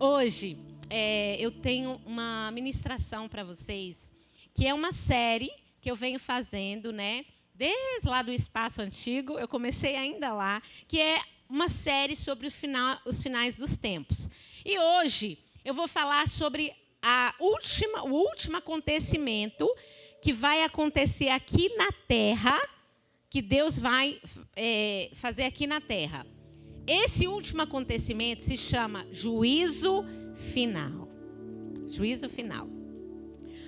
Hoje, eu tenho uma ministração para vocês, que é uma série que eu venho fazendo, né? Desde lá do Espaço Antigo, eu comecei ainda lá, que é uma série sobre os finais dos tempos. E hoje eu vou falar sobre o último acontecimento que vai acontecer aqui na Terra, que Deus vai fazer aqui na Terra. Esse último acontecimento se chama juízo final. Juízo final.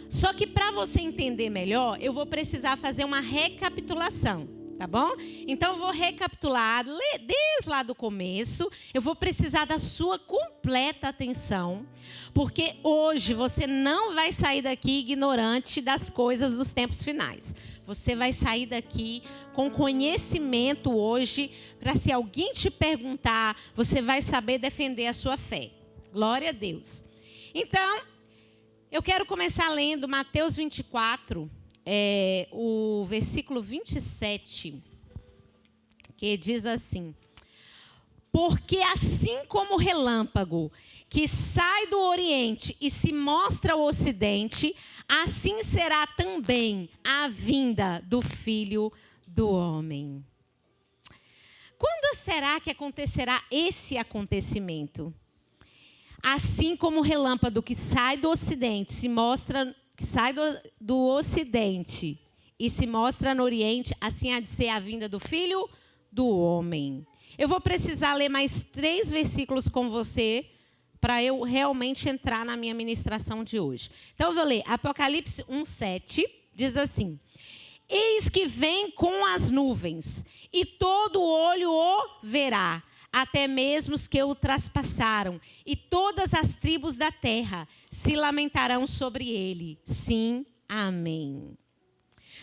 Só que para você entender melhor, eu vou precisar fazer uma recapitulação, tá bom? Então eu vou recapitular desde lá do começo. Eu vou precisar da sua completa atenção, porque hoje você não vai sair daqui ignorante das coisas dos tempos finais. Você vai sair daqui com conhecimento hoje, para se alguém te perguntar, você vai saber defender a sua fé. Glória a Deus. Então, eu quero começar lendo Mateus 24, o versículo 27, que diz assim: porque assim como o relâmpago que sai do Oriente e se mostra ao Ocidente, assim será também a vinda do Filho do Homem. Quando será que acontecerá esse acontecimento? Assim como o relâmpago que sai do Ocidente, que sai do Ocidente e se mostra no Oriente, assim há de ser a vinda do Filho do Homem. Eu vou precisar ler mais 3 versículos com você, para eu realmente entrar na minha ministração de hoje. Então, eu vou ler Apocalipse 1:7, diz assim: eis que vem com as nuvens, e todo olho o verá, até mesmo os que o traspassaram, e todas as tribos da terra se lamentarão sobre ele. Sim, amém.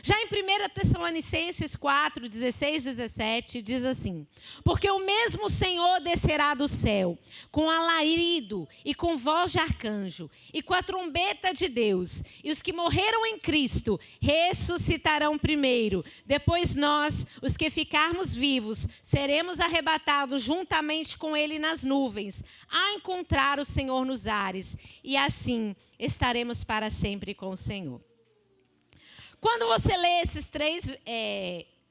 Já em 1 Tessalonicenses 4, 16, 17, diz assim: porque o mesmo Senhor descerá do céu, com alarido e com voz de arcanjo, e com a trombeta de Deus, e os que morreram em Cristo ressuscitarão primeiro. Depois nós, os que ficarmos vivos, seremos arrebatados juntamente com ele nas nuvens, a encontrar o Senhor nos ares, e assim estaremos para sempre com o Senhor. Quando você lê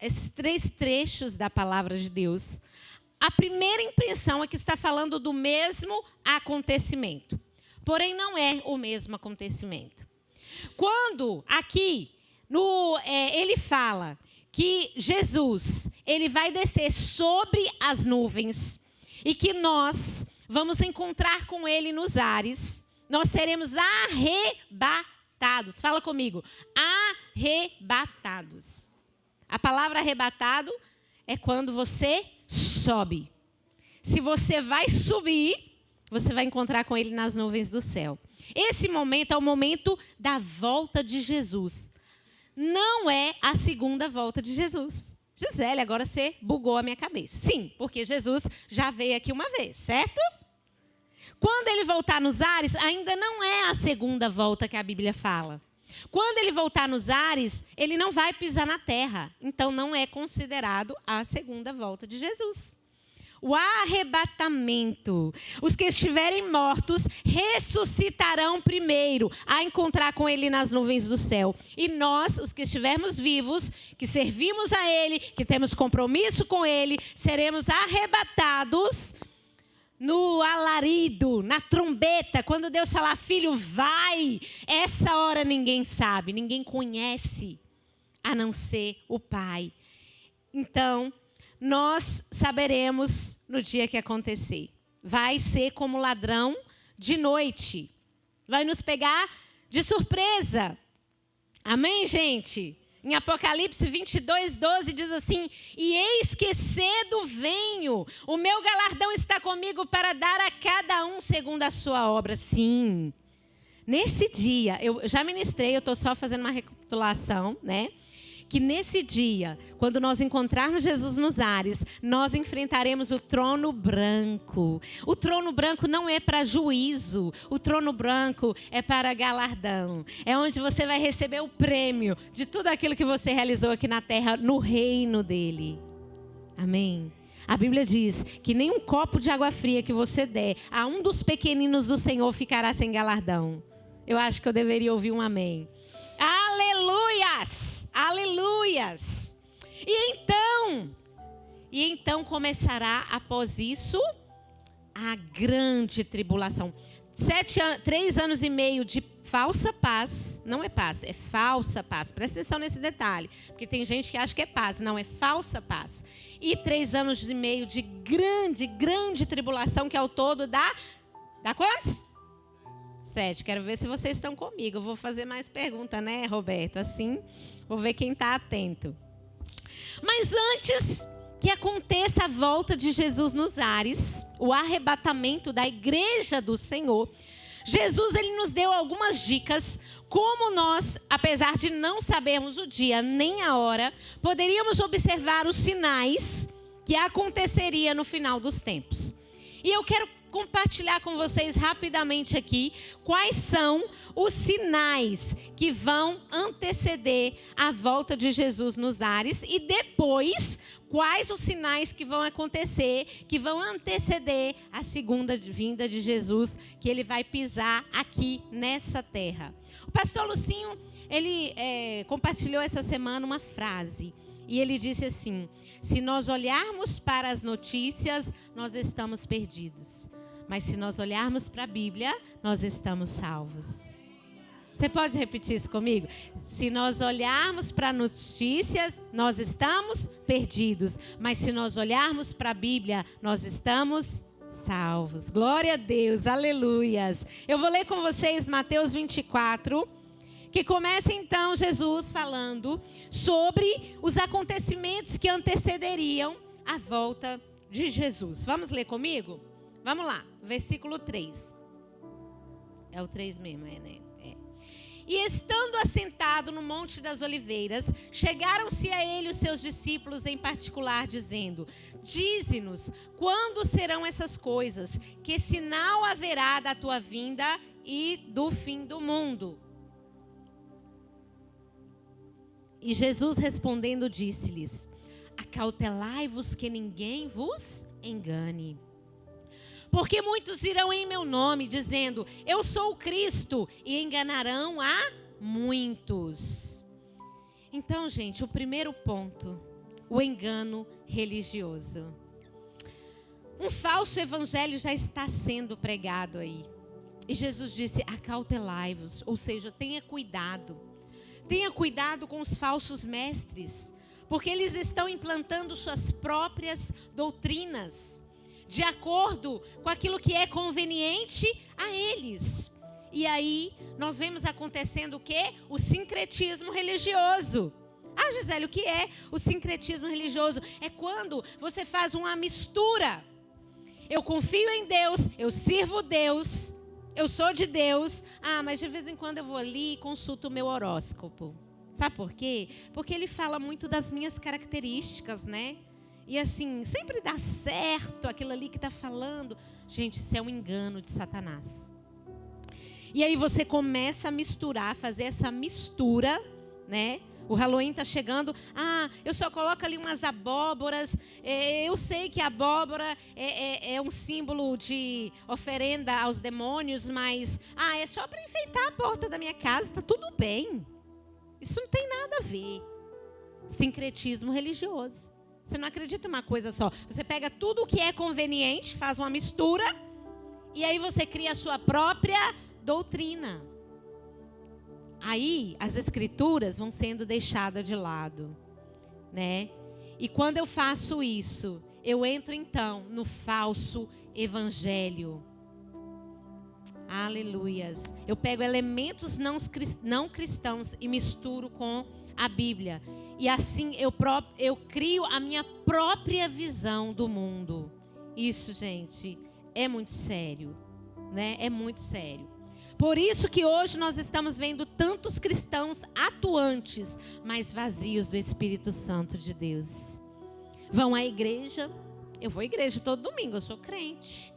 esses três trechos da palavra de Deus, a primeira impressão é que está falando do mesmo acontecimento. Porém, não é o mesmo acontecimento. Quando aqui ele fala que Jesus ele vai descer sobre as nuvens e que nós vamos encontrar com ele nos ares, nós seremos arrebatados. Fala comigo. Arrebatados. A palavra arrebatado é quando você sobe. Se você vai subir, você vai encontrar com ele nas nuvens do céu. Esse momento é o momento da volta de Jesus. Não é a segunda volta de Jesus. Gisele, agora você bugou a minha cabeça. Sim, porque Jesus já veio aqui uma vez, certo? Quando ele voltar nos ares, ainda não é a segunda volta que a Bíblia fala. Quando ele voltar nos ares, ele não vai pisar na terra. Então, não é considerado a segunda volta de Jesus. O arrebatamento. Os que estiverem mortos ressuscitarão primeiro a encontrar com ele nas nuvens do céu. E nós, os que estivermos vivos, que servimos a ele, que temos compromisso com ele, seremos arrebatados no alarido, na trombeta, quando Deus falar, filho, vai. Essa hora ninguém sabe, ninguém conhece, a não ser o Pai. Então, nós saberemos no dia que acontecer. Vai ser como ladrão de noite. Vai nos pegar de surpresa. Amém, gente? Em Apocalipse 22, 12 diz assim: e eis que cedo venho, o meu galardão está comigo para dar a cada um segundo a sua obra. Sim, nesse dia, eu já ministrei, eu estou só fazendo uma recapitulação, né? Que nesse dia, quando nós encontrarmos Jesus nos ares, nós enfrentaremos o trono branco. O trono branco não é para juízo, o trono branco é para galardão. É onde você vai receber o prêmio de tudo aquilo que você realizou aqui na terra, no reino dele. Amém? A Bíblia diz que nem um copo de água fria que você der a um dos pequeninos do Senhor ficará sem galardão. Eu acho que eu deveria ouvir um amém. Aleluias! Aleluias! E então começará após isso a grande tribulação. 3 anos e meio de falsa paz. Não é paz, é falsa paz. Presta atenção nesse detalhe. Porque tem gente que acha que é paz. Não, é falsa paz. E 3 anos e meio de grande tribulação, que ao todo dá quantos? 7. Quero ver se vocês estão comigo. Eu vou fazer mais perguntas, né, Roberto? Assim, vou ver quem está atento. Mas antes que aconteça a volta de Jesus nos ares, o arrebatamento da igreja do Senhor, Jesus ele nos deu algumas dicas como nós, apesar de não sabermos o dia nem a hora, poderíamos observar os sinais que aconteceria no final dos tempos. E eu quero compartilhar com vocês rapidamente aqui quais são os sinais que vão anteceder a volta de Jesus nos ares e depois quais os sinais que vão acontecer, que vão anteceder a segunda vinda de Jesus, que ele vai pisar aqui nessa terra. O pastor Lucinho, ele compartilhou essa semana uma frase. E ele disse assim: se nós olharmos para as notícias, nós estamos perdidos. Mas se nós olharmos para a Bíblia, nós estamos salvos. Você pode repetir isso comigo? Se nós olharmos para notícias, nós estamos perdidos. Mas se nós olharmos para a Bíblia, nós estamos salvos. Glória a Deus, aleluias. Eu vou ler com vocês Mateus 24, que começa então Jesus falando sobre os acontecimentos que antecederiam a volta de Jesus. Vamos ler comigo? Vamos lá, versículo 3. É o 3 mesmo, né? E estando assentado no Monte das Oliveiras, chegaram-se a ele os seus discípulos em particular, dizendo: dize-nos, quando serão essas coisas? Que sinal haverá da tua vinda e do fim do mundo? E Jesus respondendo disse-lhes: acautelai-vos que ninguém vos engane. Porque muitos irão em meu nome, dizendo: eu sou o Cristo, e enganarão a muitos. Então, gente, o primeiro ponto, o engano religioso. Um falso evangelho já está sendo pregado aí. E Jesus disse: acautelai-vos, ou seja, tenha cuidado. Tenha cuidado com os falsos mestres, porque eles estão implantando suas próprias doutrinas, de acordo com aquilo que é conveniente a eles. E aí, nós vemos acontecendo o quê? O sincretismo religioso. Ah, Gisele, o que é o sincretismo religioso? É quando você faz uma mistura. Eu confio em Deus, eu sirvo Deus, eu sou de Deus. Ah, mas de vez em quando eu vou ali e consulto o meu horóscopo. Sabe por quê? Porque ele fala muito das minhas características, né? E assim, sempre dá certo aquilo ali que está falando. Gente, isso é um engano de Satanás. E aí você começa a misturar, fazer essa mistura, né? O Halloween está chegando. Ah, eu só coloco ali umas abóboras. Eu sei que a abóbora é um símbolo de oferenda aos demônios, mas é só para enfeitar a porta da minha casa, está tudo bem. Isso não tem nada a ver. Sincretismo religioso. Você não acredita em uma coisa só. Você pega tudo o que é conveniente, faz uma mistura, e aí você cria a sua própria doutrina. Aí as escrituras vão sendo deixadas de lado, né? E quando eu faço isso, eu entro então no falso evangelho. Aleluias. Eu pego elementos não cristãos e misturo com a Bíblia. E assim eu crio a minha própria visão do mundo. Isso, gente, é muito sério, né? É muito sério. Por isso que hoje nós estamos vendo tantos cristãos atuantes, mas vazios do Espírito Santo de Deus. Vão à igreja. Eu vou à igreja todo domingo, eu sou crente.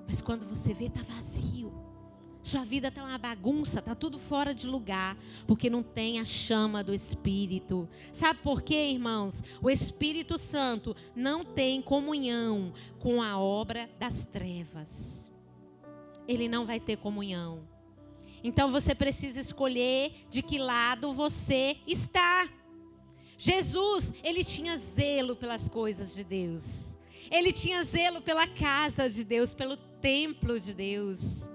Mas quando você vê, está vazio. Sua vida está uma bagunça, está tudo fora de lugar, porque não tem a chama do Espírito. Sabe por quê, irmãos? O Espírito Santo não tem comunhão com a obra das trevas. Ele não vai ter comunhão. Então você precisa escolher de que lado você está. Jesus, ele tinha zelo pelas coisas de Deus. Ele tinha zelo pela casa de Deus, pelo templo de Deus.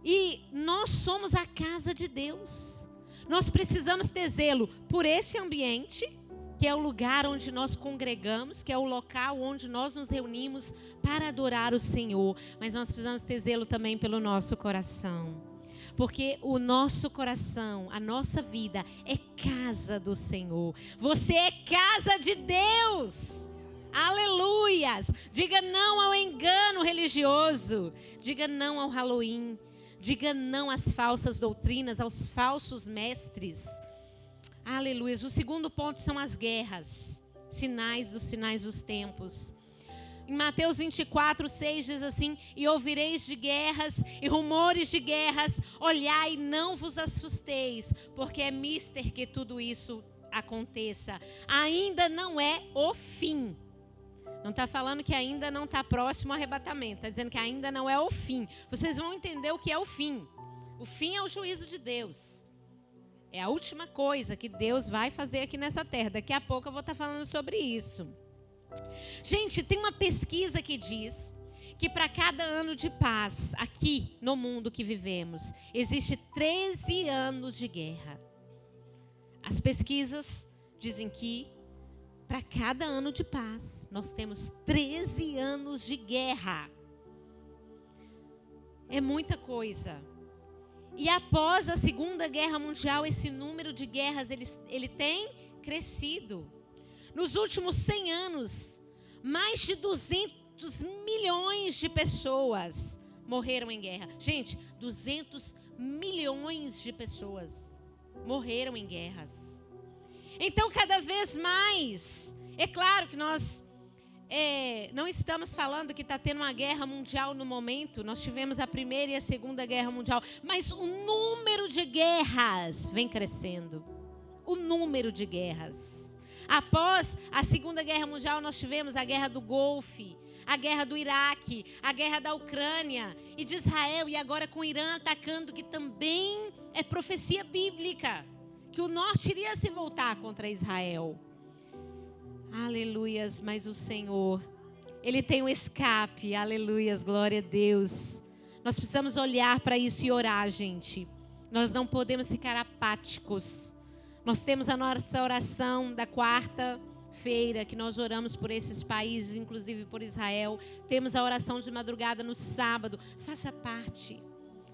E nós somos a casa de Deus. Nós precisamos ter zelo por esse ambiente, que é o lugar onde nós congregamos, que é o local onde nós nos reunimos para adorar o Senhor. Mas nós precisamos ter zelo também pelo nosso coração. Porque o nosso coração, a nossa vida é casa do Senhor. Você é casa de Deus. Aleluias! Diga não ao engano religioso. Diga não ao Halloween. Diga não às falsas doutrinas, aos falsos mestres. Aleluias. O segundo ponto são as guerras. Sinais dos tempos. Em Mateus 24, 6 diz assim: e ouvireis de guerras e rumores de guerras, olhai e não vos assusteis, porque é mister que tudo isso aconteça. Ainda não é o fim. Não está falando que ainda não está próximo ao arrebatamento. Está dizendo que ainda não é o fim. Vocês vão entender o que é o fim. O fim é o juízo de Deus. É a última coisa que Deus vai fazer aqui nessa terra. Daqui a pouco eu vou estar falando sobre isso. Gente, tem uma pesquisa que diz que para cada ano de paz aqui no mundo que vivemos, existe 13 anos de guerra. As pesquisas dizem que para cada ano de paz, nós temos 13 anos de guerra. É muita coisa. E após a Segunda Guerra Mundial, esse número de guerras ele tem crescido. Nos últimos 100 anos, mais de 200 milhões de pessoas morreram em guerra. Gente, 200 milhões de pessoas morreram em guerras. Então, cada vez mais, é claro que nós não estamos falando que está tendo uma guerra mundial no momento. Nós tivemos a Primeira e a Segunda Guerra Mundial. Mas o número de guerras vem crescendo. O número de guerras. Após a Segunda Guerra Mundial, nós tivemos a Guerra do Golfe, a Guerra do Iraque, a Guerra da Ucrânia e de Israel. E agora com o Irã atacando, que também é profecia bíblica, que o norte iria se voltar contra Israel. Aleluias, mas o Senhor, Ele tem um escape. Aleluias, glória a Deus. Nós precisamos olhar para isso e orar, gente. Nós não podemos ficar apáticos. Nós temos a nossa oração da quarta-feira, que nós oramos por esses países, inclusive por Israel. Temos a oração de madrugada no sábado. Faça parte.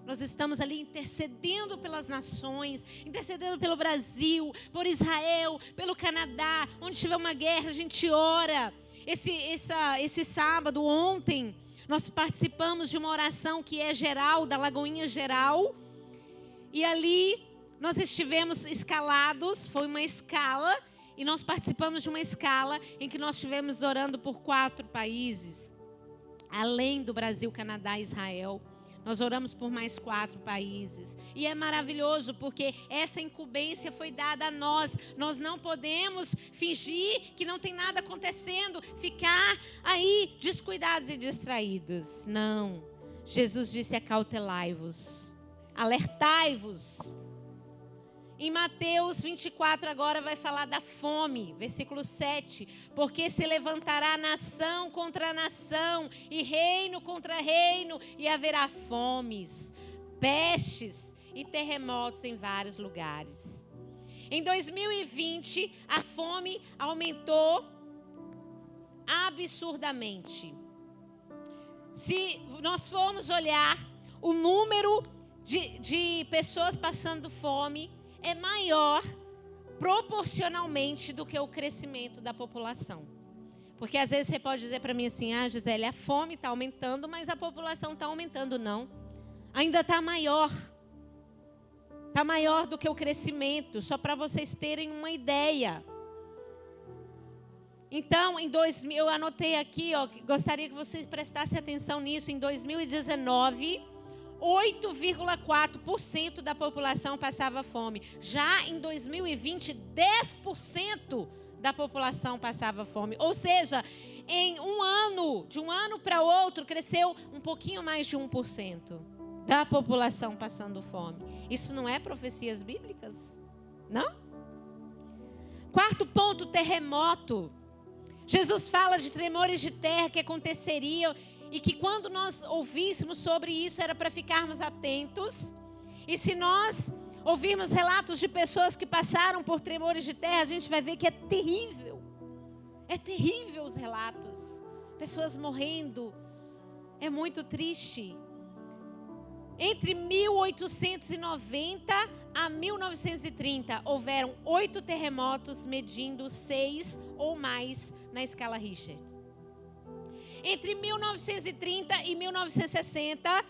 Nós estamos ali intercedendo pelas nações, intercedendo pelo Brasil, por Israel, pelo Canadá. Onde tiver uma guerra, a gente ora. Esse sábado, ontem, nós participamos de uma oração que é geral, da Lagoinha Geral. E ali nós estivemos escalados, foi uma escala, e nós participamos de uma escala em que nós estivemos orando por 4 países, além do Brasil, Canadá e Israel. Nós oramos por mais 4 países. E é maravilhoso porque essa incumbência foi dada a nós. Nós não podemos fingir que não tem nada acontecendo, ficar aí descuidados e distraídos. Não. Jesus disse: acautelai-vos, alertai-vos. Em Mateus 24 agora vai falar da fome, versículo 7. Porque se levantará nação contra nação e reino contra reino, e haverá fomes, pestes e terremotos em vários lugares. Em 2020, a fome aumentou absurdamente. Se nós formos olhar o número de pessoas passando fome, é maior proporcionalmente do que o crescimento da população. Porque às vezes você pode dizer para mim assim: ah, Gisele, a fome está aumentando, mas a população está aumentando. Não, ainda está maior. Está maior do que o crescimento, só para vocês terem uma ideia. Então, eu anotei aqui, gostaria que vocês prestassem atenção nisso. Em 2019, 8,4% da população passava fome. Já em 2020, 10% da população passava fome. Ou seja, em um ano, de um ano para outro, cresceu um pouquinho mais de 1% da população passando fome. Isso não é profecias bíblicas? Não? Quarto ponto, terremoto. Jesus fala de tremores de terra que aconteceriam e que quando nós ouvíssemos sobre isso era para ficarmos atentos. E se nós ouvirmos relatos de pessoas que passaram por tremores de terra, a gente vai ver que é terrível. É terrível os relatos. Pessoas morrendo. É muito triste. Entre 1890 a 1930, houveram 8 terremotos medindo 6 ou mais na escala Richter. Entre 1930 e 1960,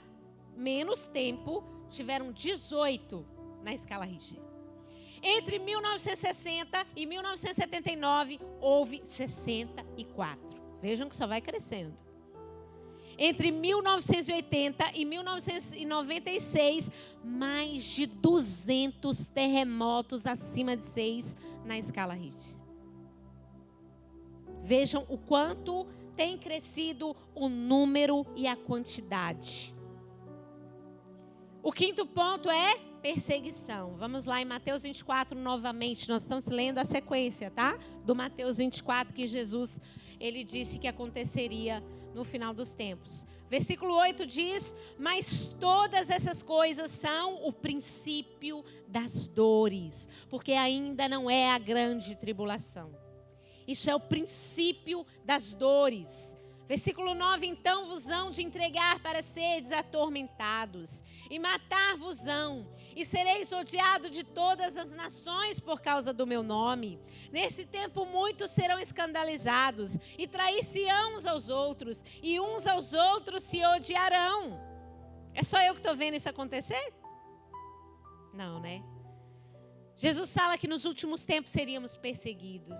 menos tempo, tiveram 18 na escala Richter. Entre 1960 e 1979, houve 64. Vejam que só vai crescendo. Entre 1980 e 1996, mais de 200 terremotos acima de 6 na escala Richter. Vejam o quanto tem crescido o número e a quantidade. O quinto ponto é perseguição. Vamos lá em Mateus 24 novamente. Nós estamos lendo a sequência, tá? Do Mateus 24 que Jesus, ele disse que aconteceria no final dos tempos. Versículo 8 diz: mas todas essas coisas são o princípio das dores, porque ainda não é a grande tribulação. Isso é o princípio das dores. Versículo 9, então vos hão de entregar para seres atormentados, e matar-vos-ão, e sereis odiados de todas as nações por causa do meu nome. Nesse tempo muitos serão escandalizados, e trair-se-ão uns aos outros, e uns aos outros se odiarão. É só eu que estou vendo isso acontecer? Não, né? Jesus fala que nos últimos tempos seríamos perseguidos.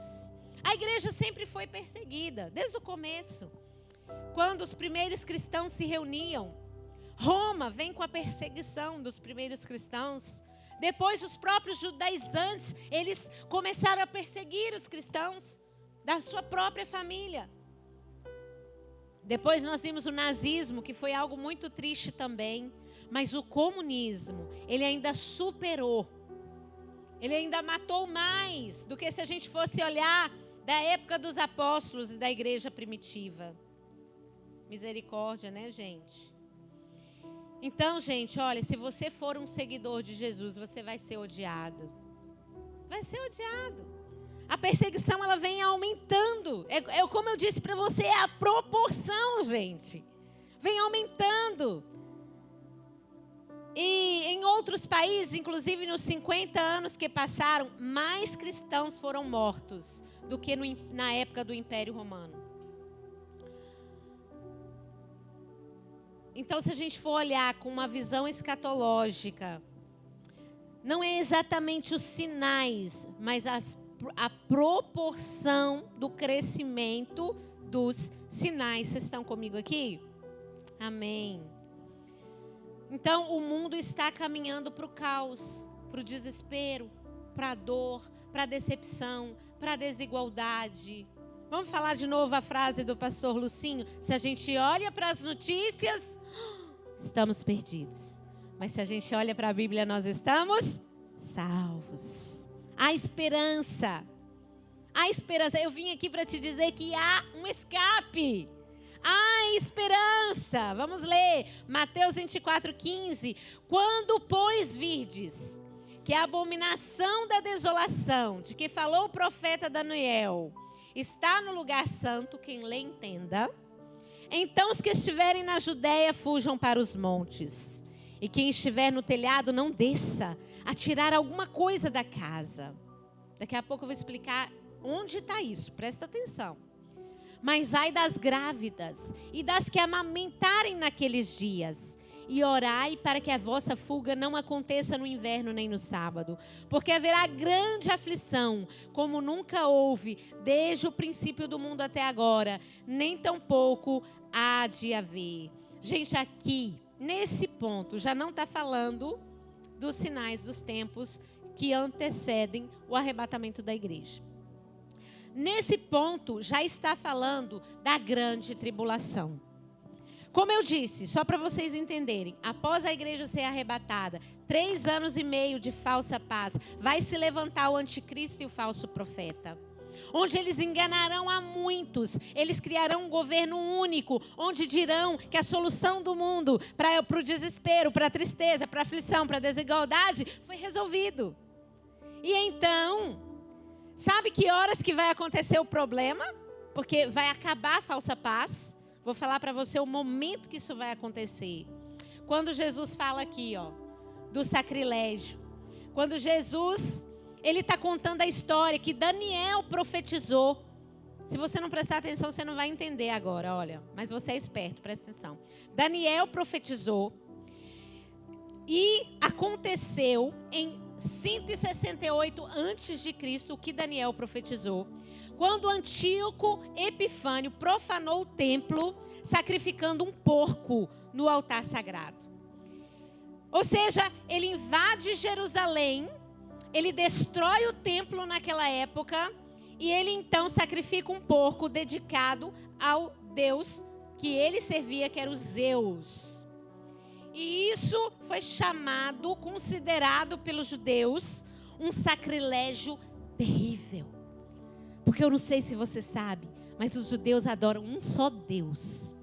A igreja sempre foi perseguida, desde o começo. Quando os primeiros cristãos se reuniam, Roma vem com a perseguição dos primeiros cristãos. Depois, os próprios judaizantes, eles começaram a perseguir os cristãos da sua própria família. Depois nós vimos o nazismo, que foi algo muito triste também. Mas o comunismo, ele ainda superou. Ele ainda matou mais do que se a gente fosse olhar da época dos apóstolos e da igreja primitiva. Misericórdia, né, gente? Então, gente, olha, se você for um seguidor de Jesus, você vai ser odiado. Vai ser odiado. A perseguição, ela vem aumentando. Como eu disse para você, é a proporção, gente. Vem aumentando. E em outros países, inclusive nos 50 anos que passaram, mais cristãos foram mortos do que na época do Império Romano. Então, se a gente for olhar com uma visão escatológica, não é exatamente os sinais, mas a proporção do crescimento dos sinais. Vocês estão comigo aqui? Amém. Então, o mundo está caminhando para o caos, para o desespero, para a dor, para a decepção, para a desigualdade. Vamos falar de novo a frase do pastor Lucinho? Se a gente olha para as notícias, estamos perdidos. Mas se a gente olha para a Bíblia, nós estamos salvos. Há esperança. Há esperança. Eu vim aqui para te dizer que há um escape. Há esperança. Vamos ler Mateus 24:15. Quando, pois, virdes que a abominação da desolação, de que falou o profeta Daniel, está no lugar santo, quem lê entenda. Então os que estiverem na Judéia fujam para os montes. E quem estiver no telhado não desça a tirar alguma coisa da casa. Daqui a pouco eu vou explicar onde está isso, presta atenção. Mas ai das grávidas e das que amamentarem naqueles dias. E orai para que a vossa fuga não aconteça no inverno nem no sábado. Porque haverá grande aflição, como nunca houve, desde o princípio do mundo até agora. Nem tampouco há de haver. Gente, aqui, nesse ponto, já não está falando dos sinais dos tempos que antecedem o arrebatamento da igreja. Nesse ponto, já está falando da grande tribulação. Como eu disse, só para vocês entenderem, após a igreja ser arrebatada, 3 anos e meio de falsa paz, vai se levantar o anticristo e o falso profeta, onde eles enganarão a muitos. Eles criarão um governo único, onde dirão que a solução do mundo para o desespero, para a tristeza, para a aflição, para a desigualdade, foi resolvido. E então, sabe que horas que vai acontecer o problema? Porque vai acabar a falsa paz. Vou falar para você o momento que isso vai acontecer. Quando Jesus fala aqui, do sacrilégio. Quando Jesus, ele está contando a história que Daniel profetizou. Se você não prestar atenção, você não vai entender agora, olha. Mas você é esperto, presta atenção. Daniel profetizou. E aconteceu em 168 a.C., o que Daniel profetizou. Quando Antíoco Epifânio profanou o templo, sacrificando um porco no altar sagrado. Ou seja, ele invade Jerusalém, ele destrói o templo naquela época, e ele então sacrifica um porco dedicado ao Deus que ele servia, que era o Zeus. E isso foi chamado, considerado pelos judeus, um sacrilégio terrível. Porque eu não sei se você sabe, mas os judeus adoram um só Deus.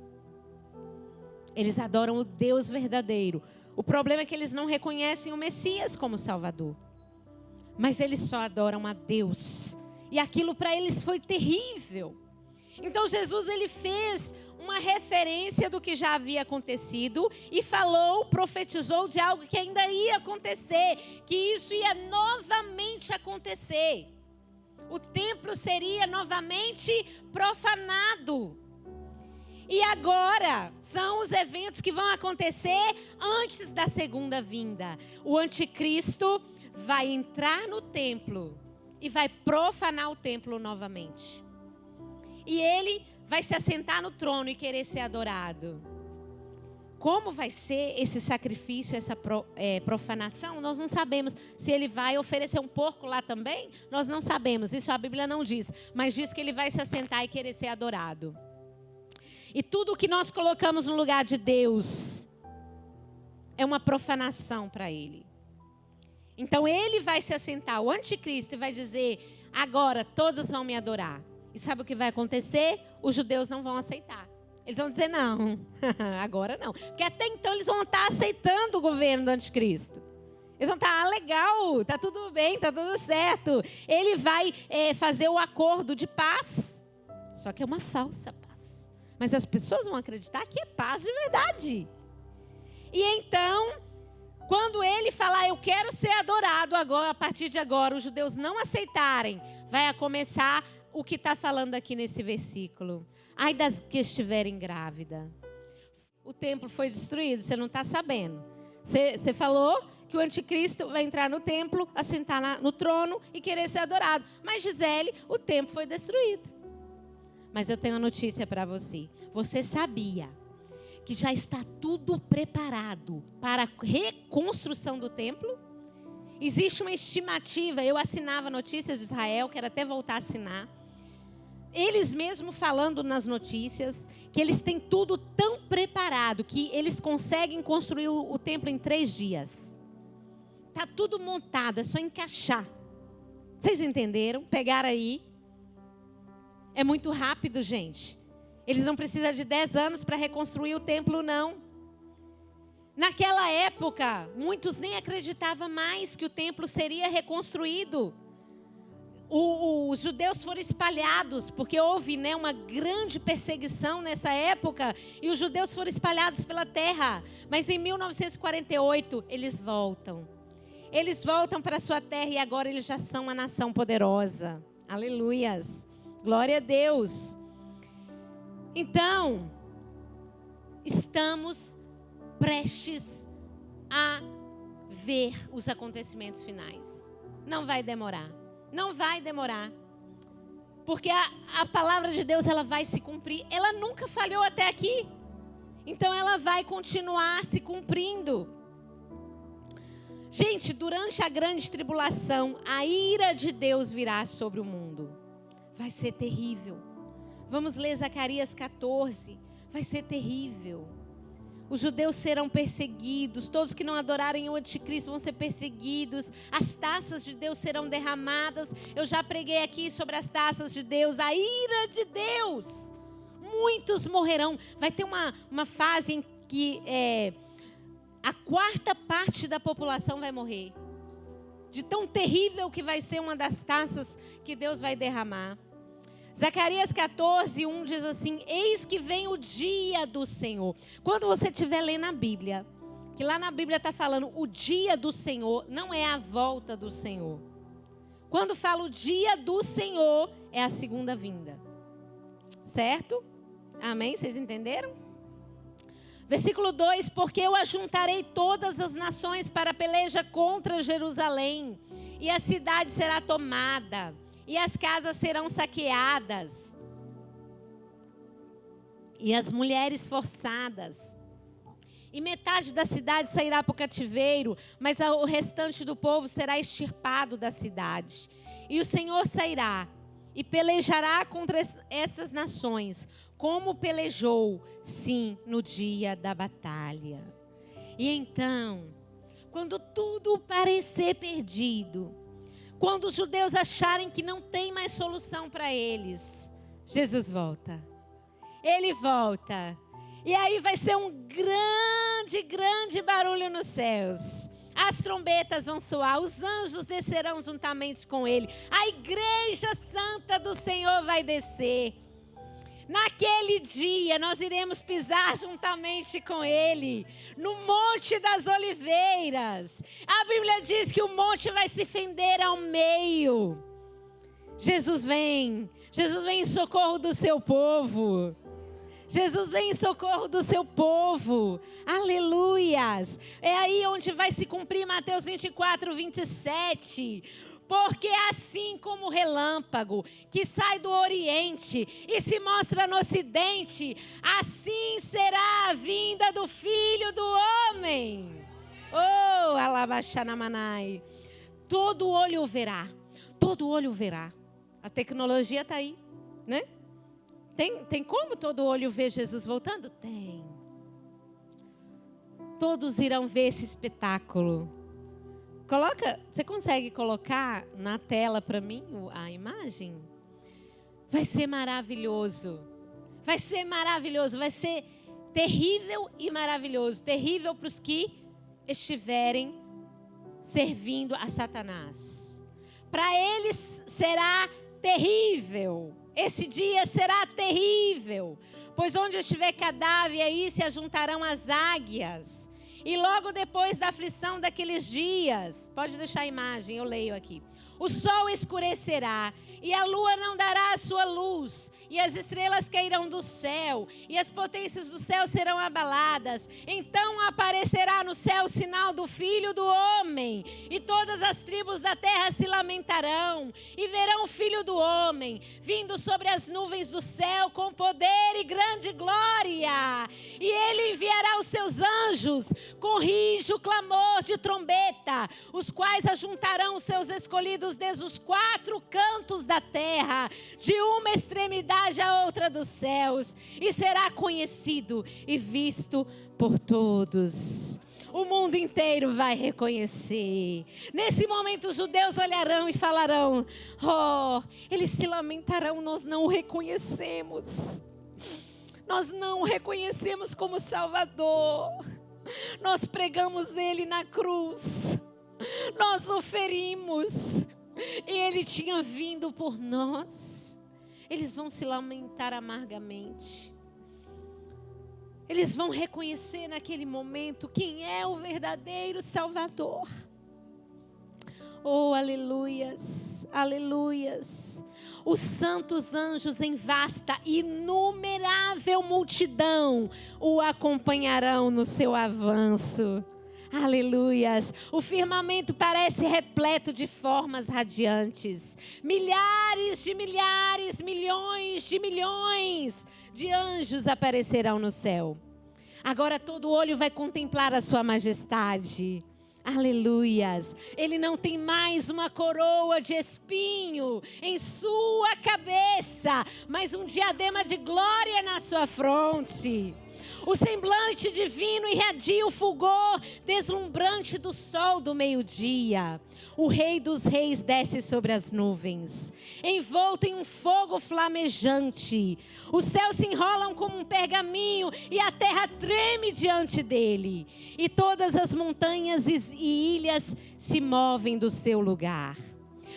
Eles adoram o Deus verdadeiro. O problema é que eles não reconhecem o Messias como Salvador. Mas eles só adoram a Deus. E aquilo para eles foi terrível. Então Jesus, ele fez uma referência do que já havia acontecido e falou, profetizou de algo que ainda ia acontecer, que isso ia novamente acontecer. O templo seria novamente profanado. E agora são os eventos que vão acontecer antes da segunda vinda. O anticristo vai entrar no templo e vai profanar o templo novamente. E ele vai se assentar no trono e querer ser adorado. Como vai ser esse sacrifício, essa profanação? Nós não sabemos. Se ele vai oferecer um porco lá também, nós não sabemos. Isso a Bíblia não diz. Mas diz que ele vai se assentar e querer ser adorado. E tudo que nós colocamos no lugar de Deus é uma profanação para ele. Então ele vai se assentar, o anticristo, e vai dizer: agora todos vão me adorar. E sabe o que vai acontecer? Os judeus não vão aceitar. Eles vão dizer não, agora não. Porque até então eles vão estar aceitando o governo do anticristo. Eles vão estar, legal, está tudo bem, está tudo certo. Ele vai fazer o acordo de paz. Só que é uma falsa paz. Mas as pessoas vão acreditar que é paz de verdade. E então, quando ele falar, eu quero ser adorado agora, a partir de agora, os judeus não aceitarem, vai começar o que está falando aqui nesse versículo. Ai das que estiverem grávidas. O templo foi destruído, você não está sabendo. Você falou que o anticristo vai entrar no templo, assentar no trono e querer ser adorado. Mas Gisele, o templo foi destruído. Mas eu tenho uma notícia para você. Você sabia que já está tudo preparado para a reconstrução do templo? Existe uma estimativa, eu assinava Notícias de Israel, quero até voltar a assinar. Eles mesmo falando nas notícias que eles têm tudo tão preparado que eles conseguem construir o templo em 3 dias. Está tudo montado, é só encaixar. Vocês entenderam? Pegaram aí. É muito rápido, gente. Eles não precisam de 10 anos para reconstruir o templo, não. Naquela época, muitos nem acreditavam mais que o templo seria reconstruído. Os judeus foram espalhados, porque houve uma grande perseguição nessa época, e os judeus foram espalhados pela terra. Mas em 1948, eles voltam. Eles voltam para a sua terra e agora eles já são uma nação poderosa. Aleluias. Glória a Deus. Então, estamos prestes a ver os acontecimentos finais. Não vai demorar. Não vai demorar. Porque a palavra de Deus, ela vai se cumprir. Ela nunca falhou até aqui. Então ela vai continuar se cumprindo. Gente, durante a grande tribulação, a ira de Deus virá sobre o mundo. Vai ser terrível. Vamos ler Zacarias 14. Vai ser terrível. Os judeus serão perseguidos. Todos que não adorarem o anticristo vão ser perseguidos. As taças de Deus serão derramadas. Eu já preguei aqui sobre as taças de Deus. A ira de Deus. Muitos morrerão. Vai ter uma fase em que a quarta parte da população vai morrer. De tão terrível que vai ser uma das taças que Deus vai derramar. Zacarias 14, 1 diz assim: eis que vem o dia do Senhor. Quando você estiver lendo a Bíblia, que lá na Bíblia está falando o dia do Senhor, não é a volta do Senhor. Quando fala o dia do Senhor, é a segunda vinda. Certo? Amém? Vocês entenderam? Versículo 2: porque eu ajuntarei todas as nações para a peleja contra Jerusalém, e a cidade será tomada, e as casas serão saqueadas, e as mulheres forçadas. E metade da cidade sairá para o cativeiro, mas o restante do povo será extirpado da cidade. E o Senhor sairá e pelejará contra estas nações, como pelejou, sim, no dia da batalha. E então, quando tudo parecer perdido, quando os judeus acharem que não tem mais solução para eles, Jesus volta. Ele volta. E aí vai ser um grande, grande barulho nos céus. As trombetas vão soar, os anjos descerão juntamente com ele. A igreja santa do Senhor vai descer. Naquele dia nós iremos pisar juntamente com ele, no Monte das Oliveiras. A Bíblia diz que o monte vai se fender ao meio. Jesus vem em socorro do seu povo. Jesus vem em socorro do seu povo. Aleluias. É aí onde vai se cumprir Mateus 24, 27. Porque assim como o relâmpago que sai do oriente e se mostra no ocidente, assim será a vinda do Filho do Homem. Oh, alabaxanamanai. Todo olho verá. Todo olho verá. A tecnologia está aí, né? Tem como todo olho ver Jesus voltando? Tem. Todos irão ver esse espetáculo. Você consegue colocar na tela para mim a imagem? Vai ser maravilhoso. Vai ser maravilhoso. Vai ser terrível e maravilhoso. Terrível para os que estiverem servindo a Satanás. Para eles será terrível. Esse dia será terrível. Pois onde estiver cadáver, aí se ajuntarão as águias. E logo depois da aflição daqueles dias, pode deixar a imagem, eu leio aqui. O sol escurecerá e a lua não dará a sua luz, e as estrelas cairão do céu, e as potências do céu serão abaladas. Então aparecerá no céu o sinal do Filho do Homem, e todas as tribos da terra se lamentarão, e verão o Filho do Homem, vindo sobre as nuvens do céu, com poder e grande glória. E ele enviará os seus anjos, com rijo, clamor de trombeta, os quais ajuntarão os seus escolhidos desde os quatro cantos da terra, de uma extremidade à outra dos céus, e será conhecido e visto por todos. O mundo inteiro vai reconhecer. Nesse momento os judeus olharão e falarão: oh, eles se lamentarão, nós não o reconhecemos. Nós não o reconhecemos como Salvador. Nós pregamos ele na cruz. Nós o ferimos. E ele tinha vindo por nós. Eles vão se lamentar amargamente. Eles vão reconhecer naquele momento quem é o verdadeiro Salvador. Oh, aleluias, aleluias. Os santos anjos em vasta, inumerável multidão o acompanharão no seu avanço. Aleluias. O firmamento parece repleto de formas radiantes. Milhares, milhões de anjos aparecerão no céu. Agora todo olho vai contemplar a sua majestade. Aleluias. Ele não tem mais uma coroa de espinho em sua cabeça, mas um diadema de glória na sua fronte. O semblante divino irradia o fulgor deslumbrante do sol do meio-dia. O Rei dos Reis desce sobre as nuvens, envolto em um fogo flamejante. Os céus se enrolam como um pergaminho e a terra treme diante dele. E todas as montanhas e ilhas se movem do seu lugar.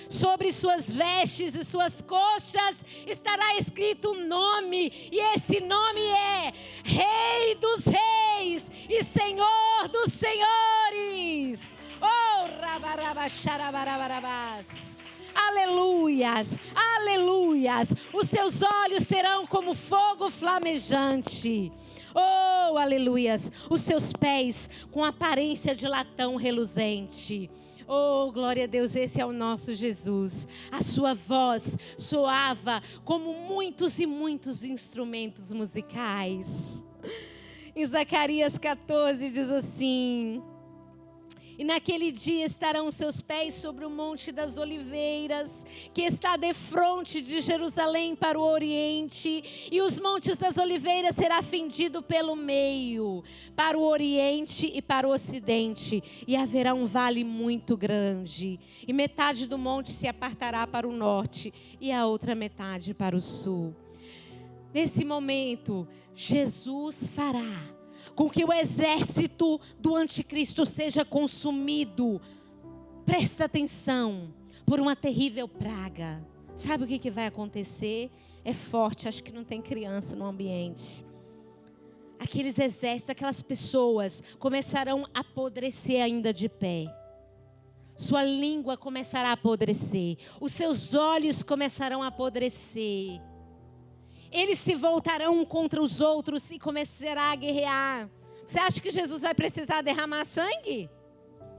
Sobre suas vestes e suas coxas estará escrito um nome, e esse nome é Rei dos Reis e Senhor dos Senhores. Oh, rabarabacharabarabás. Aleluias, aleluias. Os seus olhos serão como fogo flamejante. Oh, aleluias. Os seus pés com aparência de latão reluzente. Oh, glória a Deus, esse é o nosso Jesus. A sua voz soava como muitos e muitos instrumentos musicais. Em Zacarias 14 diz assim: e naquele dia estarão os seus pés sobre o Monte das Oliveiras, que está defronte de Jerusalém para o Oriente, e os Montes das Oliveiras será fendido pelo meio, para o Oriente e para o Ocidente, e haverá um vale muito grande, e metade do monte se apartará para o norte, e a outra metade para o sul. Nesse momento, Jesus fará com que o exército do anticristo seja consumido. Presta atenção, por uma terrível praga. Sabe o que vai acontecer? É forte, acho que não tem criança no ambiente. Aqueles exércitos, aquelas pessoas começarão a apodrecer ainda de pé. Sua língua começará a apodrecer. Os seus olhos começarão a apodrecer. Eles se voltarão contra os outros e começará a guerrear. Você acha que Jesus vai precisar derramar sangue?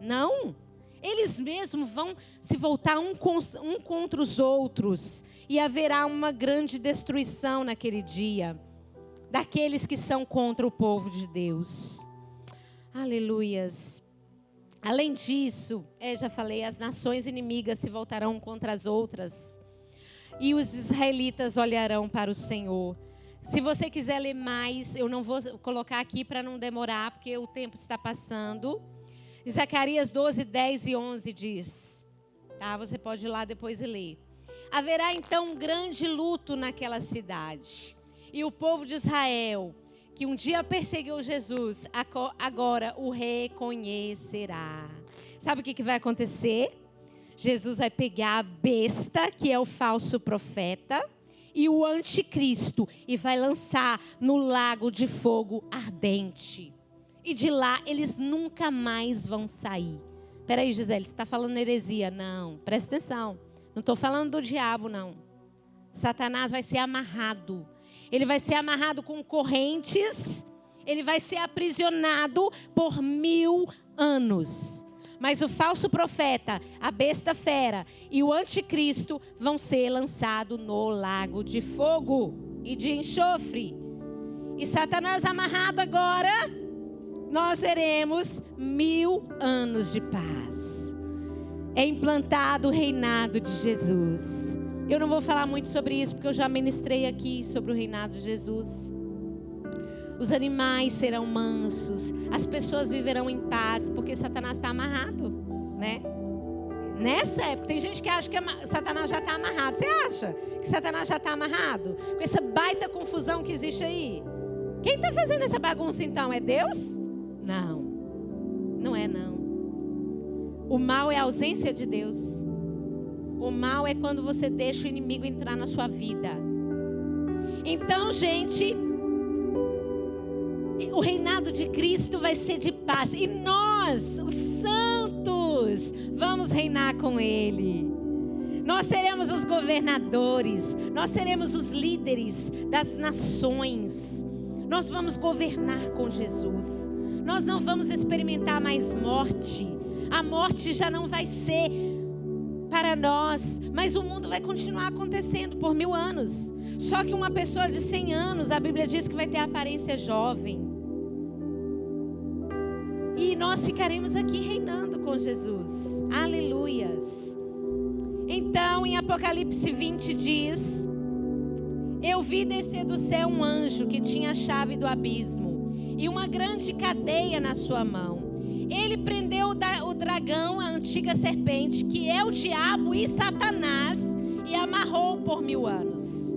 Não. Eles mesmos vão se voltar um contra os outros. E haverá uma grande destruição naquele dia. Daqueles que são contra o povo de Deus. Aleluias. Além disso, já falei, as nações inimigas se voltarão contra as outras. E os israelitas olharão para o Senhor. Se você quiser ler mais, eu não vou colocar aqui para não demorar, porque o tempo está passando. Zacarias 12, 10 e 11 diz. Tá? Você pode ir lá depois e ler. Haverá então um grande luto naquela cidade. E o povo de Israel, que um dia perseguiu Jesus, agora o reconhecerá. Sabe o que vai acontecer? Jesus vai pegar a besta, que é o falso profeta, e o anticristo, e vai lançar no lago de fogo ardente. E de lá eles nunca mais vão sair. Peraí, Gisele, você está falando heresia? Não, presta atenção. Não estou falando do diabo, não. Satanás vai ser amarrado. Ele vai ser amarrado com correntes. Ele vai ser aprisionado por 1000 anos. Mas o falso profeta, a besta fera e o anticristo vão ser lançados no lago de fogo e de enxofre. E Satanás amarrado agora, nós veremos 1000 anos de paz. É implantado o reinado de Jesus. Eu não vou falar muito sobre isso, porque eu já ministrei aqui sobre o reinado de Jesus. Os animais serão mansos, as pessoas viverão em paz, porque Satanás está amarrado, né? Nessa época, tem gente que acha que Satanás já está amarrado. Você acha que Satanás já está amarrado? Com essa baita confusão que existe aí. Quem está fazendo essa bagunça então? É Deus? Não, não é não. O mal é a ausência de Deus. O mal é quando você deixa o inimigo entrar na sua vida. Então, gente, o reinado de Cristo vai ser de paz. E nós, os santos, vamos reinar com Ele. Nós seremos os governadores. Nós seremos os líderes das nações. Nós vamos governar com Jesus. Nós não vamos experimentar mais morte. A morte já não vai ser para nós, mas o mundo vai continuar acontecendo por 1000 anos. Só que uma pessoa de 100 anos, a Bíblia diz que vai ter aparência jovem. E nós ficaremos aqui reinando com Jesus. Aleluias. Então, em Apocalipse 20 diz: eu vi descer do céu um anjo que tinha a chave do abismo e uma grande cadeia na sua mão. Ele prendeu o dragão, a antiga serpente, que é o diabo e Satanás, e amarrou por 1000 anos.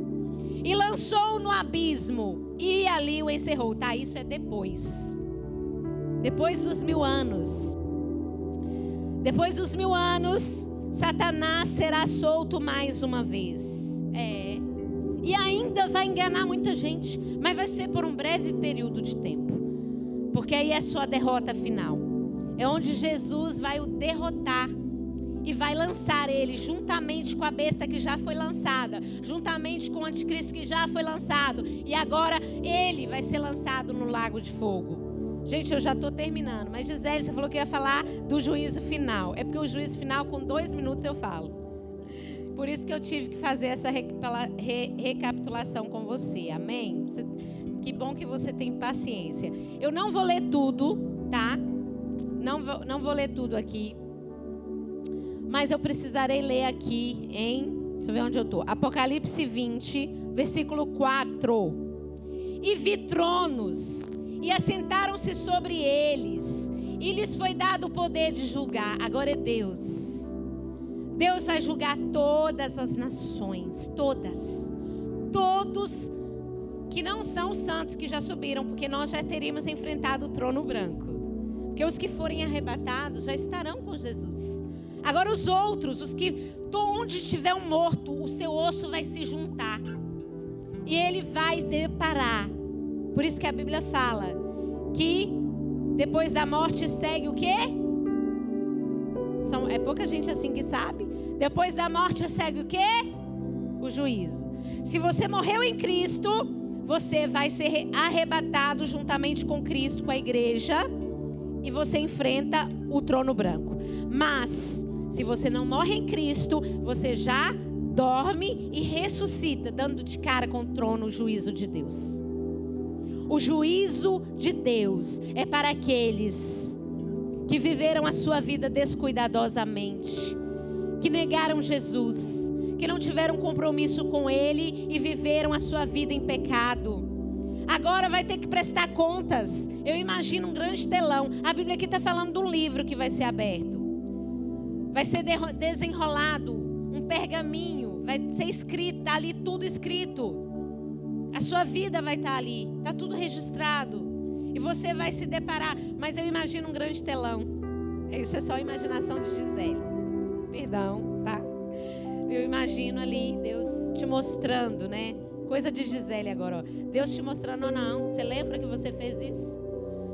E lançou-o no abismo, e ali o encerrou. Tá, isso é depois. Depois dos 1000 anos. Depois dos 1000 anos, Satanás será solto mais uma vez. E ainda vai enganar muita gente, mas vai ser por um breve período de tempo. Porque aí é a sua derrota final. É onde Jesus vai o derrotar e vai lançar ele juntamente com a besta que já foi lançada, juntamente com o anticristo que já foi lançado, e agora ele vai ser lançado no lago de fogo. Gente, eu já estou terminando, mas Gisele, você falou que ia falar do juízo final. É porque o juízo final, com 2 minutos eu falo. Por isso que eu tive que fazer essa recapitulação com você, amém? Que bom que você tem paciência. Eu não vou ler tudo, tá? Não vou ler tudo aqui. Mas eu precisarei ler aqui deixa eu ver onde eu estou. Apocalipse 20, versículo 4. E vi tronos, e assentaram-se sobre eles, e lhes foi dado o poder de julgar. Agora é Deus. Deus vai julgar todas as nações, todas. Todos que não são santos, que já subiram, porque nós já teríamos enfrentado o trono branco. Porque os que forem arrebatados já estarão com Jesus. Agora os outros, os que onde tiver um morto, o seu osso vai se juntar. E ele vai deparar. Por isso que a Bíblia fala que depois da morte segue o quê? É pouca gente assim que sabe. Depois da morte segue o quê? O juízo. Se você morreu em Cristo, você vai ser arrebatado juntamente com Cristo, com a igreja. E você enfrenta o trono branco. Mas, se você não morre em Cristo, você já dorme e ressuscita, dando de cara com o trono, o juízo de Deus. O juízo de Deus é para aqueles que viveram a sua vida descuidadosamente, que negaram Jesus, que não tiveram compromisso com Ele e viveram a sua vida em pecado. Agora vai ter que prestar contas. Eu imagino um grande telão. A Bíblia aqui está falando de um livro que vai ser aberto. Vai ser desenrolado um pergaminho. Vai ser escrito, está ali tudo escrito. A sua vida vai estar ali. Está tudo registrado. E você vai se deparar. Mas eu imagino um grande telão. Isso é só a imaginação de Gisele. Perdão, tá? Eu imagino ali Deus te mostrando, né? Coisa de Gisele agora, ó. Deus te mostrando, não. Você lembra que você fez isso?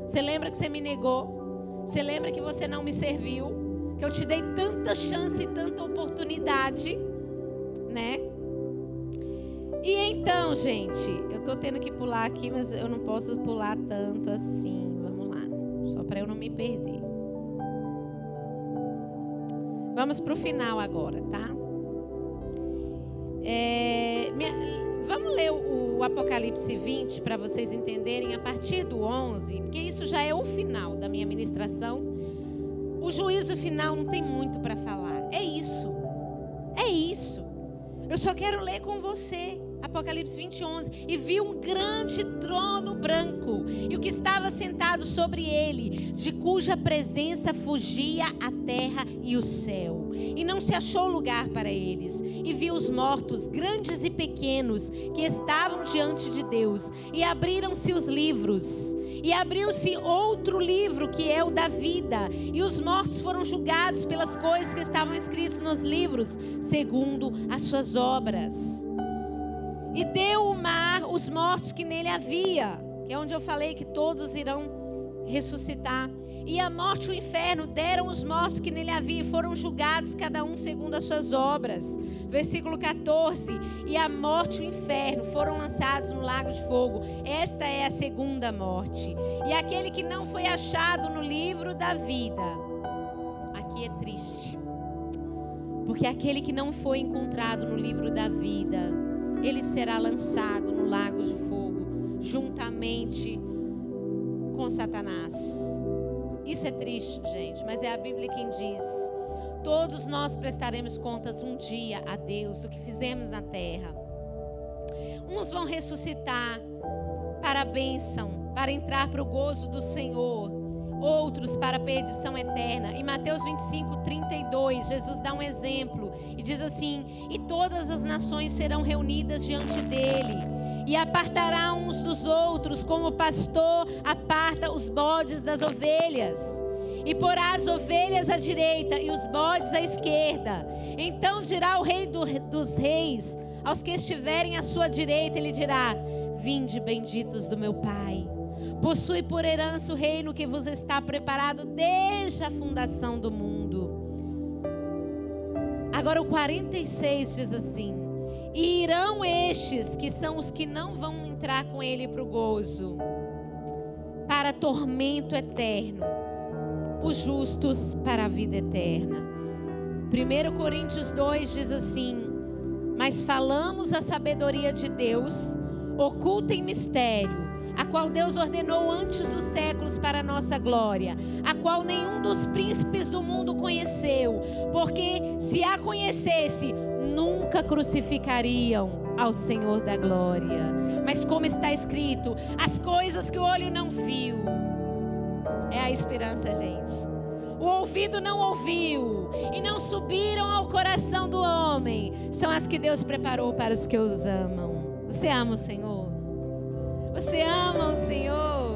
Você lembra que você me negou? Você lembra que você não me serviu? Que eu te dei tanta chance e tanta oportunidade, né? E então, gente, eu tô tendo que pular aqui, mas eu não posso pular tanto assim. Vamos lá, só para eu não me perder. Vamos pro final agora, tá? Vamos ler o Apocalipse 20 para vocês entenderem a partir do 11, porque isso já é o final da minha ministração. O juízo final não tem muito para falar. É isso. É isso. Eu só quero ler com você. Apocalipse 20, 11. E vi um grande trono branco, e o que estava sentado sobre ele, de cuja presença fugia a terra e o céu. E não se achou lugar para eles. E vi os mortos, grandes e pequenos, que estavam diante de Deus. E abriram-se os livros. E abriu-se outro livro, que é o da vida. E os mortos foram julgados pelas coisas que estavam escritas nos livros, segundo as suas obras. E deu o mar os mortos que nele havia, que é onde eu falei que todos irão ressuscitar. E a morte e o inferno deram os mortos que nele havia e foram julgados cada um segundo as suas obras. Versículo 14. E a morte e o inferno foram lançados no lago de fogo. Esta é a segunda morte. E aquele que não foi achado no livro da vida. Aqui é triste. Porque aquele que não foi encontrado no livro da vida, ele será lançado no lago de fogo, juntamente com Satanás. Isso é triste, gente, mas é a Bíblia quem diz. Todos nós prestaremos contas um dia a Deus do que fizemos na terra. Uns vão ressuscitar para a bênção, para entrar para o gozo do Senhor. Outros para a perdição eterna. Em Mateus 25:32, Jesus dá um exemplo e diz assim: e todas as nações serão reunidas diante dele, e apartará uns dos outros, como o pastor aparta os bodes das ovelhas, e porá as ovelhas à direita e os bodes à esquerda. Então dirá o rei dos reis aos que estiverem à sua direita, ele dirá: vinde, benditos do meu Pai, possui por herança o reino que vos está preparado desde a fundação do mundo. Agora o 46 diz assim: e irão estes, que são os que não vão entrar com ele para o gozo, para tormento eterno, os justos para a vida eterna. 1 Coríntios 2 diz assim: mas falamos a sabedoria de Deus, oculta em mistério, a qual Deus ordenou antes dos séculos para a nossa glória, a qual nenhum dos príncipes do mundo conheceu, porque se a conhecesse, nunca crucificariam ao Senhor da glória. Mas como está escrito, as coisas que o olho não viu, é a esperança, gente. O ouvido não ouviu e não subiram ao coração do homem, são as que Deus preparou para os que os amam. Você ama o Senhor? Você ama o Senhor?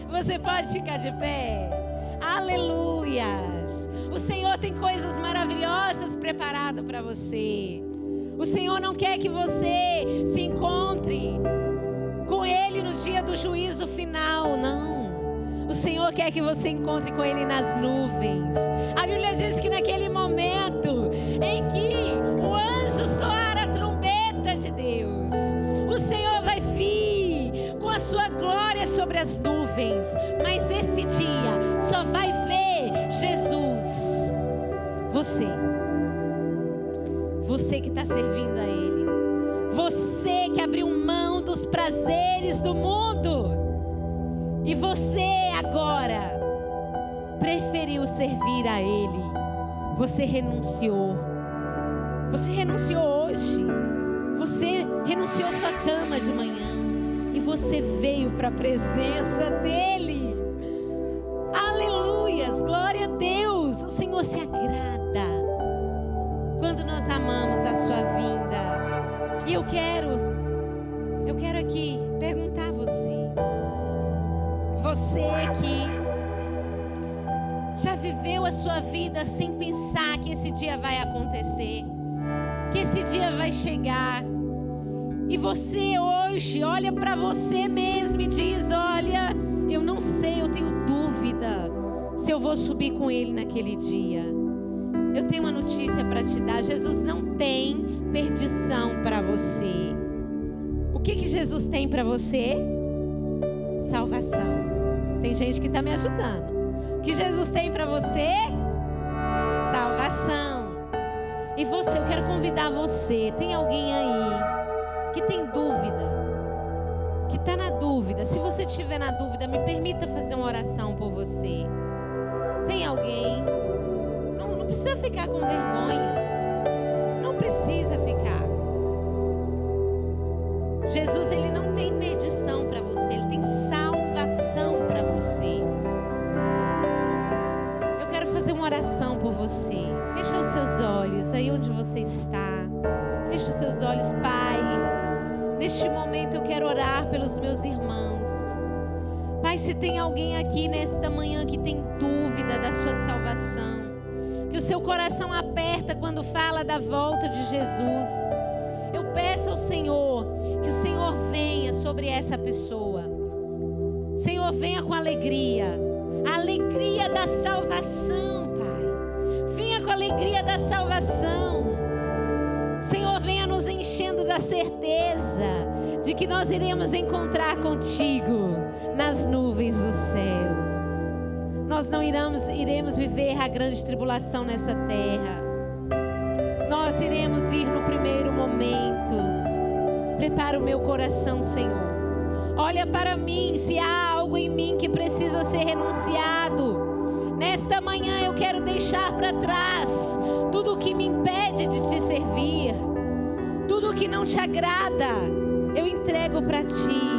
Você pode ficar de pé? Aleluias! O Senhor tem coisas maravilhosas preparadas para você. O Senhor não quer que você se encontre com Ele no dia do juízo final, não. O Senhor quer que você encontre com Ele nas nuvens. A Bíblia diz que naquele momento em que o anjo soar a trombeta de Deus, o Senhor vai vir com a sua glória sobre as nuvens. Mas esse dia só vai ver Jesus. Você que está servindo a Ele, você que abriu mão dos prazeres do mundo, e você agora preferiu servir a Ele. Você renunciou. Você renunciou hoje. Você renunciou sua cama de manhã e você veio para a presença dEle. Aleluias, glória a Deus. O Senhor se agrada quando nós amamos a sua vinda. E eu quero aqui perguntar a você que já viveu a sua vida sem pensar que esse dia vai acontecer, que esse dia vai chegar, e você hoje olha para você mesmo e diz: olha, eu não sei, eu tenho dúvida se eu vou subir com Ele naquele dia. Eu tenho uma notícia para te dar: Jesus não tem perdição para você. O que Jesus tem para você? Salvação. Tem gente que está me ajudando. O que Jesus tem para você? Salvação. E você, eu quero convidar você. Tem alguém aí que tem dúvida? Que está na dúvida? Se você estiver na dúvida, me permita fazer uma oração por você. Tem alguém? Não precisa ficar com vergonha. Não precisa ficar. Jesus, Ele não tem perdição para você. Ele tem salvação para você. Eu quero fazer uma oração por você. Fecha os seus olhos aí onde você está. Fecha os seus olhos, Pai. Neste momento eu quero orar pelos meus irmãos. Pai, se tem alguém aqui nesta manhã que tem dúvida da sua salvação, que o seu coração aperta quando fala da volta de Jesus, eu peço ao Senhor que o Senhor venha sobre essa pessoa. Senhor, venha com alegria, a alegria da salvação, Pai. Venha com a alegria da salvação. Senhor, venha nos enchendo da certeza de que nós iremos encontrar contigo nas nuvens do céu. Nós não iremos viver a grande tribulação nessa terra. Nós iremos ir no primeiro momento. Prepara o meu coração, Senhor. Olha para mim, se há algo em mim que precisa ser renunciado. Nesta manhã eu quero deixar para trás tudo o que me impede de te servir, tudo o que não te agrada, eu entrego para ti.